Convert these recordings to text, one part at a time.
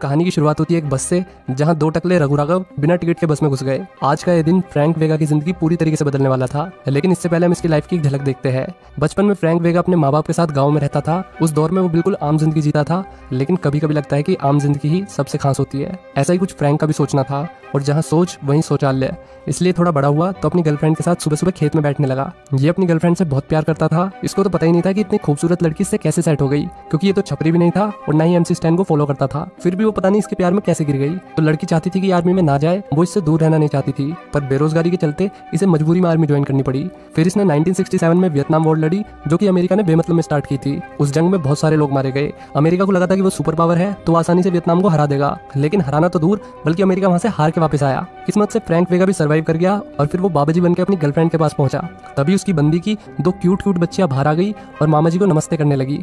कहानी की शुरुआत होती है एक बस से, जहां दो टकले रघु राघव बिना टिकट के बस में घुस गए। आज का ये दिन फ्रैंक वेगा की जिंदगी पूरी तरीके से बदलने वाला था, लेकिन इससे पहले हम इसकी लाइफ की एक झलक देखते हैं। बचपन में फ्रैंक वेगा अपने माँ बाप के साथ गाँव में रहता था। उस दौर में वो बिल्कुल आम जिंदगी जीता था, लेकिन कभी कभी लगता है कि आम जिंदगी ही सबसे खास होती है। ऐसा ही कुछ फ्रैंक का भी सोचना था, और जहाँ सोच वहीं शौचालय। इसलिए थोड़ा बड़ा हुआ तो अपनी गर्लफ्रेंड के साथ सुबह सुबह खेत में बैठने लगा। ये अपनी गर्लफ्रेंड से बहुत प्यार करता था। इसको तो पता ही नहीं था कि इतनी खूबसूरत लड़की इससे कैसे सेट हो गई, क्योंकि ये तो छपरी भी नहीं था और ना ही MC स्टैन को फॉलो करता था। फिर भी वो पता नहीं इसके प्यार में कैसे गिर गई। तो लड़की चाहती थी कि आर्मी में ना जाए, वो इससे दूर रहना नहीं चाहती थी, पर बेरोजगारी के चलते इसे मजबूरी में आर्मी ज्वाइन करनी पड़ी। फिर इसने 1967 में वियतनाम वॉर लड़ी, जो कि अमेरिका ने बेमतलब में स्टार्ट की थी। उस जंग में बहुत सारे लोग मारे गए। अमेरिका को लगा था कि वो सुपर पावर है तो आसानी से वियतनाम को हरा देगा, लेकिन हराना तो दूर बल्कि अमेरिका वहां से हार के वापस आया। किस्मत से फ्रैंक वेगा भी सर्वाइव कर गया और फिर वो बाबाजी बनकर अपनी गर्लफ्रेंड के पास पहुंचा। तभी उसकी बंदी की दो क्यूट क्यूट बच्चियां बाहर आ गई और मामा जी को नमस्ते करने लगी।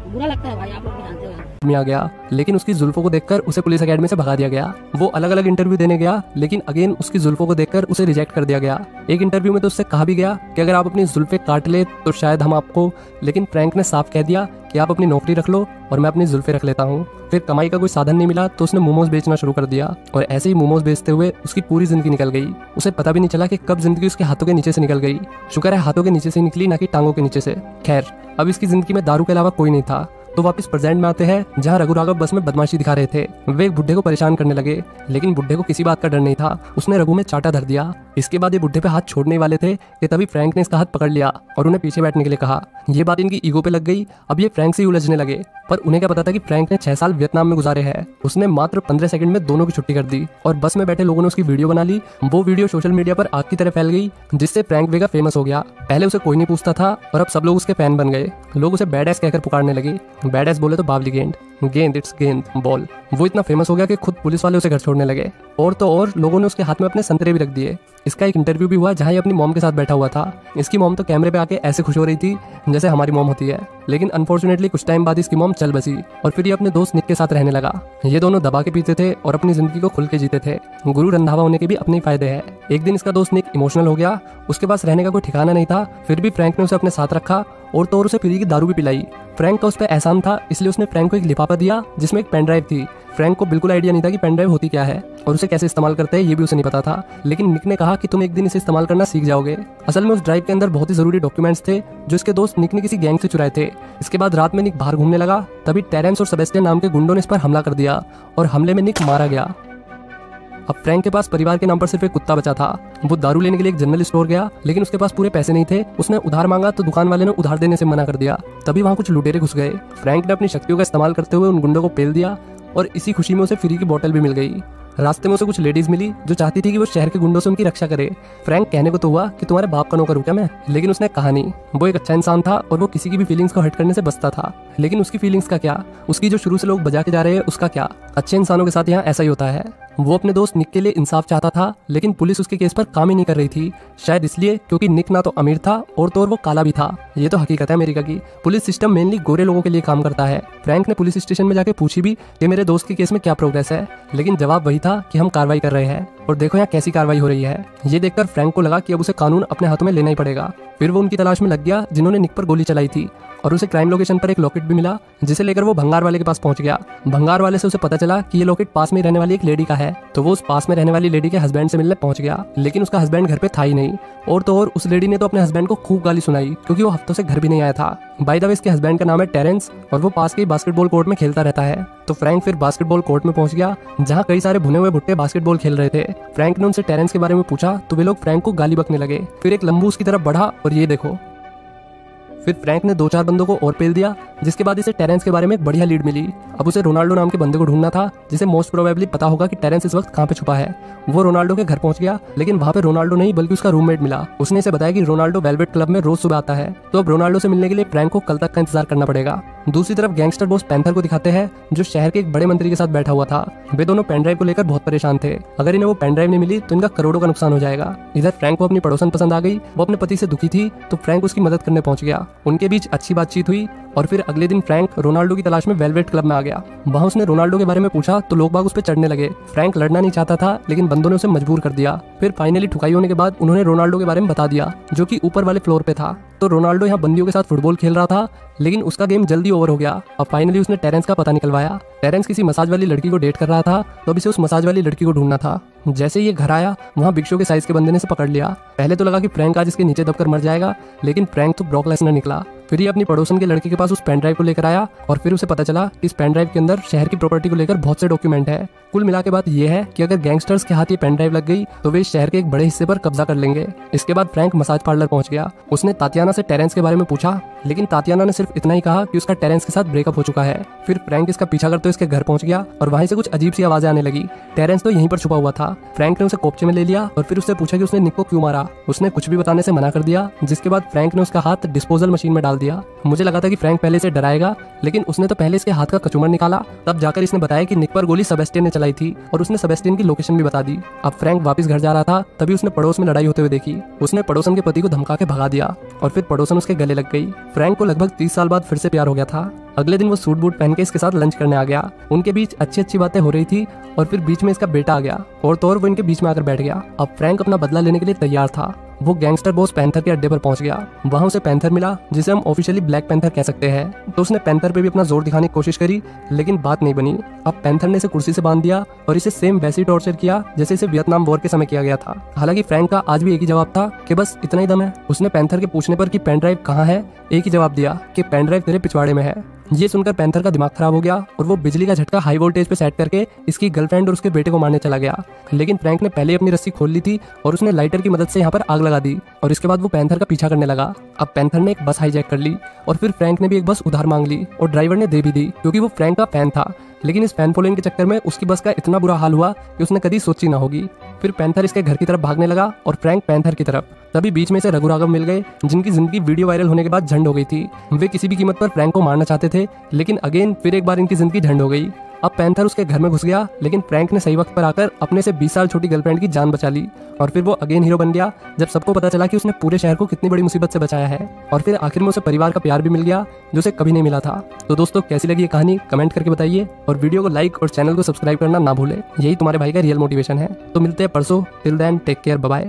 बुरा लगता है भाई, आप लोग भी जानते हो। में आ गया, लेकिन उसकी जुल्फों को देखकर उसे पुलिस अकेडमी से भगा दिया गया। वो अलग अलग इंटरव्यू देने गया, लेकिन अगेन उसकी जुल्फों को देखकर उसे रिजेक्ट कर दिया गया। एक इंटरव्यू में तो उससे कहा भी गया कि अगर आप अपनी जुल्फें काट ले तो शायद हम आपको, लेकिन फ्रैंक ने साफ कह दिया कि आप अपनी नौकरी रख लो और मैं अपनी जुल्फें रख लेता हूँ। फिर कमाई का कोई साधन नहीं मिला तो उसने मोमोज बेचना शुरू कर दिया, और ऐसे ही मोमोज बेचते हुए उसकी पूरी जिंदगी निकल गई। उसे पता भी नहीं चला कि कब जिंदगी उसके हाथों के नीचे से निकल गई। शुक्र है हाथों के नीचे से निकली, ना कि टांगों के नीचे से। खैर, अब इसकी जिंदगी में दारू के अलावा कोई नहीं था। तो वापस प्रेजेंट में आते हैं, जहां रघु राघव बस में बदमाशी दिखा रहे थे। वे एक बुड्ढे को परेशान करने लगे, लेकिन बुड्ढे को किसी बात का डर नहीं था। उसने रघु में चाटा धर दिया। इसके बाद ये बुड्ढे पे हाथ छोड़ने वाले थे कि तभी फ्रैंक ने इसका हाथ पकड़ लिया और उन्हें पीछे बैठने के लिए कहा। ये बात इनकी ईगो पे लग गई। अब ये फ्रैंक से ही उलझने लगे, पर उन्हें क्या पता था कि फ्रैंक ने 6 साल वियतनाम में गुजारे हैं। उसने मात्र 15 सेकंड में दोनों की छुट्टी कर दी और बस में बैठे लोगों ने उसकी वीडियो बना ली। वो वीडियो सोशल मीडिया पर आग की तरह फैल गई, जिससे फ्रैंक वेगा फेमस हो गया। पहले उसे कोई नहीं पूछता था और अब सब लोग उसके फैन बन गए। लोग उसे बैड एस कहकर पुकारने लगे। बैड एस बोले तो बावली गेंद, गेंद इट्स गेंद बॉल। वो इतना फेमस हो गया कि खुद पुलिस वाले उसे घर छोड़ने लगे। और तो और लोगों ने उसके हाथ में अपने संतरे भी रख दिए। इसका एक इंटरव्यू भी हुआ जहां ये अपनी मॉम के साथ बैठा हुआ था। इसकी मॉम तो कैमरे पे आके ऐसे खुश हो रही थी जैसे हमारी मॉम होती है, लेकिन अनफॉर्चुनेटली कुछ टाइम बाद इसकी मॉम चल बसी और फिर ये अपने दोस्त निक के साथ रहने लगा। ये दोनों दबा के पीते थे और अपनी जिंदगी को खुल के जीते थे। गुरु रंधावा होने के भी अपने फायदे हैं। एक दिन इसका दोस्त निक इमोशनल हो गया। उसके पास रहने का कोई ठिकाना नहीं था, फिर भी फ्रैंक ने उसे अपने साथ रखा और तो और उसे फ्री की दारू भी पिलाई। फ्रैंक का उस पर एहसान था, इसलिए उसने फ्रैंक को एक लिफाफा दिया जिसमें एक पेन ड्राइव थी। फ्रैंक को बिल्कुल आइडिया नहीं था कि पेन ड्राइव होती क्या है और उसे कैसे इस्तेमाल करते हैं ये भी उसे नहीं पता था, लेकिन निक ने कहा कि तुम एक दिन इसे इस्तेमाल करना सीख जाओगे। असल में उस ड्राइव के अंदर बहुत ही जरूरी डॉक्यूमेंट्स थे जो इसके दोस्त निक ने किसी गैंग से चुराए थे। इसके बाद रात में निक बाहर घूमने लगा, तभी टेरेंस और सेबेस्टियन नाम के गुंडों ने इस पर हमला कर दिया और हमले में निक मारा गया। अब फ्रैंक के पास परिवार के नाम पर सिर्फ एक कुत्ता बचा था। वो दारू लेने के लिए एक जनरल स्टोर गया, लेकिन उसके पास पूरे पैसे नहीं थे। उसने उधार मांगा तो दुकान वाले ने उधार देने से मना कर दिया। तभी वहाँ कुछ लुटेरे घुस गए। फ्रैंक ने अपनी शक्तियों का इस्तेमाल करते हुए उन गुंडों को पेल दिया और इसी खुशी में उसे फ्री की बोतल भी मिल गई। रास्ते में उसे कुछ लेडीज मिली जो चाहती थी कि वो शहर के गुंडों से उनकी रक्षा करे। फ्रैंक कहने को तो हुआ कि तुम्हारे बाप का नौकर हूं क्या मैं, लेकिन उसने कहा नहीं। वो एक अच्छा इंसान था और वो किसी की भी फीलिंग्स को हर्ट करने से बचता था, लेकिन उसकी फीलिंग्स का क्या, उसकी जो शुरू से लोग बजा के जा रहे हैं उसका क्या। अच्छे इंसानों के साथ यहाँ ऐसा ही होता है। वो अपने दोस्त निक के लिए इंसाफ चाहता था, लेकिन पुलिस उसके केस पर काम ही नहीं कर रही थी। शायद इसलिए क्योंकि निक ना तो अमीर था और तो और वो काला भी था। ये तो हकीकत है अमेरिका की। पुलिस सिस्टम मेनली गोरे लोगों के लिए काम करता है। फ्रैंक ने पुलिस स्टेशन में जाके पूछी भी कि मेरे दोस्त के केस में क्या प्रोग्रेस है, लेकिन जवाब वही था कि हम कार्रवाई कर रहे हैं। और देखो यहाँ कैसी कार्रवाई हो रही है। ये देखकर फ्रैंक को लगा कि अब उसे कानून अपने हाथों में लेना ही पड़ेगा। फिर वो उनकी तलाश में लग गया जिन्होंने निक पर गोली चलाई थी, और उसे क्राइम लोकेशन पर एक लॉकेट भी मिला, जिसे लेकर वो भंगार वाले के पास पहुंच गया। भंगार वाले से उसे पता चला कि ये लॉकेट पास में रहने वाली एक लेडी का है, तो वो उस पास में रहने वाली लेडी के हस्बैंड से मिलने पहुंच गया, लेकिन उसका हस्बैंड घर पे था ही नहीं। और तो और उस लेडी ने तो अपने हस्बैंड को खूब गाली सुनाई क्योंकि वो हफ्तों से घर भी नहीं आया था। बाय द वे इसके हस्बैंड का नाम है टेरेंस और वो पास के बास्केटबॉल कोर्ट में खेलता रहता है। तो फ्रैंक फिर बास्केटबॉल कोर्ट में पहुंच गया जहां कई सारे भुने हुए भुट्टे बास्केटबॉल खेल रहे थे। फ्रैंक ने उनसे टेरेंस के बारे में पूछा तो वे लोग फ्रैंक को गाली बकने लगे। फिर एक लंबू उसकी तरफ बढ़ा और ये देखो। फिर फ्रैंक ने 2-4 बंदों को और पेल दिया, जिसके बाद इसे टेरेंस के बारे में एक बढ़िया लीड मिली। अब उसे रोनाल्डो नाम के बंदे को ढूंढना था, जिसे मोस्ट प्रोबेबली पता होगा कि टेरेंस इस वक्त कहाँ पे छुपा है। वो रोनाल्डो के घर पहुंच गया, लेकिन वहाँ पे रोनाल्डो नहीं बल्कि उसका रूममेट मिला। उसने इसे बताया कि रोनाल्डो वेलवेट क्लब में रोज सुबह आता है, तो अब रोनाल्डो से मिलने के लिए फ्रैंक को कल तक का इंतजार करना पड़ेगा। दूसरी तरफ गैंगस्टर बॉस पैंथर को दिखाते हैं, जो शहर के एक बड़े मंत्री के साथ बैठा हुआ था। वे दोनों पेन ड्राइव को लेकर बहुत परेशान थे। अगर इन्हें वो पेन ड्राइव नहीं मिली तो इनका करोड़ों का नुकसान हो जाएगा। इधर फ्रैंक को अपनी पड़ोसन पसंद आ गई। वो अपने पति से दुखी थी, तो फ्रैंक उसकी मदद करने पहुंच गया। उनके बीच अच्छी बातचीत हुई और फिर अगले दिन फ्रैंक रोनाल्डो की तलाश में वेलवेट क्लब में आ गया। वहां उसने रोनाल्डो के बारे में पूछा तो लोग बाग उस पर चढ़ने लगे। फ्रैंक लड़ना नहीं चाहता था, लेकिन बंदों ने उसे मजबूर कर दिया। फिर फाइनली ठुकाई होने के बाद उन्होंने रोनाल्डो के बारे में बता दिया, जो कि ऊपर वाले फ्लोर पे था। तो रोनाल्डो यहाँ बंदियों के साथ फुटबॉल खेल रहा था, लेकिन उसका गेम जल्दी ओवर हो गया। अब फाइनली उसने टेरेंस का पता निकलवाया। टेरेंस किसी मसाज वाली लड़की को डेट कर रहा था, तो अब इसे उस मसाज वाली लड़की को ढूंढना था। जैसे ये घर आया, वहाँ बिग शो के साइज के बंदे ने इसे पकड़ लिया। पहले तो लगा कि फ्रैंक आज इसके नीचे दबकर मर जाएगा, लेकिन फ्रैंक तो ब्रॉक लेसनर निकला। फिर ये अपनी पड़ोसन के लड़के के पास उस पेन ड्राइव को लेकर आया और फिर उसे पता चला कि इस पेन ड्राइव के अंदर शहर की प्रॉपर्टी को लेकर बहुत से डॉक्यूमेंट है। कुल मिला के बात यह है कि अगर गैंगस्टर्स के हाथ ये पेन ड्राइव लग गई तो वे इस शहर के एक बड़े हिस्से पर कब्जा कर लेंगे। इसके बाद फ्रैंक मसाज पार्लर पहुंच गया। उसने तातियाना से टेरेंस के बारे में पूछा, लेकिन तातियाना ने सिर्फ इतना ही कहा कि उसका टेरेंस के साथ ब्रेकअप हो चुका है। फिर फ्रैंक इसका पीछा करते हुए इसके घर पहुंच गया और वहीं से कुछ अजीब सी आवाजें आने लगी। टेरेंस तो यहीं पर छुपा हुआ था। फ्रैंक ने उसे कोपचे में ले लिया और फिर उससे पूछा कि उसने निक को क्यों मारा। उसने कुछ भी बताने से मना कर दिया, जिसके बाद फ्रैंक ने उसका हाथ डिस्पोजल मशीन में डाल दिया। मुझे लगा था कि फ्रैंक पहले से डराएगा, लेकिन उसने तो पहले इसके हाथ का कचूमर निकाला। तब जाकर इसने बताया कि निक पर गोली सेबेस्टियन ने चलाई थी और उसने सेबेस्टियन की लोकेशन भी बता दी। अब फ्रैंक वापस घर जा रहा था, तभी उसने पड़ोस में लड़ाई होते हुए देखी। उसने पड़ोसन के पति को धमका के भगा दिया और फिर पड़ोसन उसके गले लग गई। फ्रैंक को लगभग 30 साल बाद फिर से प्यार हो गया था। अगले दिन वो सूट बूट पहन के इसके साथ लंच करने आ गया। उनके बीच अच्छी अच्छी बातें हो रही थी और फिर बीच में इसका बेटा आ गया और तो और वो इनके बीच में आकर बैठ गया। अब फ्रैंक अपना बदला लेने के लिए तैयार था। वो गैंगस्टर बॉस पैंथर के अड्डे पर पहुंच गया। वहां उसे पैंथर मिला, जिसे हम ऑफिशियली ब्लैक पैंथर कह सकते हैं। तो उसने पैंथर पे भी अपना जोर दिखाने की कोशिश करी, लेकिन बात नहीं बनी। अब पैंथर ने इसे कुर्सी से बांध दिया और इसे सेम वैसे ही टॉर्चर किया जैसे इसे वियतनाम वॉर के समय किया गया था। हालांकि फ्रैंक का आज भी एक ही जवाब था कि बस इतना ही दम है। उसने पैंथर के पूछने पर कि पेन ड्राइव कहाँ है, एक ही जवाब दिया कि पेन ड्राइव तेरे पिछवाड़े में है। ये सुनकर पैंथर का दिमाग खराब हो गया और वो बिजली का झटका हाई वोल्टेज पे सेट करके इसकी गर्लफ्रेंड और उसके बेटे को मारने चला गया। लेकिन फ्रैंक ने पहले अपनी रस्सी खोल ली थी और उसने लाइटर की मदद से यहाँ पर आग लगा दी और इसके बाद वो पैंथर का पीछा करने लगा। अब पैंथर ने एक बस हाईजैक कर ली और फिर फ्रैंक ने भी एक बस उधार मांग ली और ड्राइवर ने दे भी दी, क्योंकि वो फ्रैंक का फैन था। लेकिन इस फैन फॉलोइंग के चक्कर में उसकी बस का इतना बुरा हाल हुआ कि उसने कभी सोची ना होगी। फिर पैंथर इसके घर की तरफ भागने लगा और फ्रैंक पैंथर की तरफ। तभी बीच में से रघु राघव मिल गए, जिनकी जिंदगी वीडियो वायरल होने के बाद झंड हो गई थी। वे किसी भी कीमत पर फ्रैंक को मारना चाहते थे, लेकिन अगेन फिर एक बार इनकी जिंदगी झंड हो गई। अब पैंथर उसके घर में घुस गया, लेकिन फ्रैंक ने सही वक्त पर आकर अपने से 20 साल छोटी गर्लफ्रेंड की जान बचा ली और फिर वो अगेन हीरो बन गया, जब सबको पता चला कि उसने पूरे शहर को कितनी बड़ी मुसीबत से बचाया है। और फिर आखिर में उसे परिवार का प्यार भी मिल गया, जो उसे कभी नहीं मिला था। तो दोस्तों, कैसी लगी ये कहानी कमेंट करके बताइए और वीडियो को लाइक और चैनल को सब्सक्राइब करना ना भूलें। यही तुम्हारे भाई का रियल मोटिवेशन है। तो मिलते हैं परसों। Till then take care, bye bye.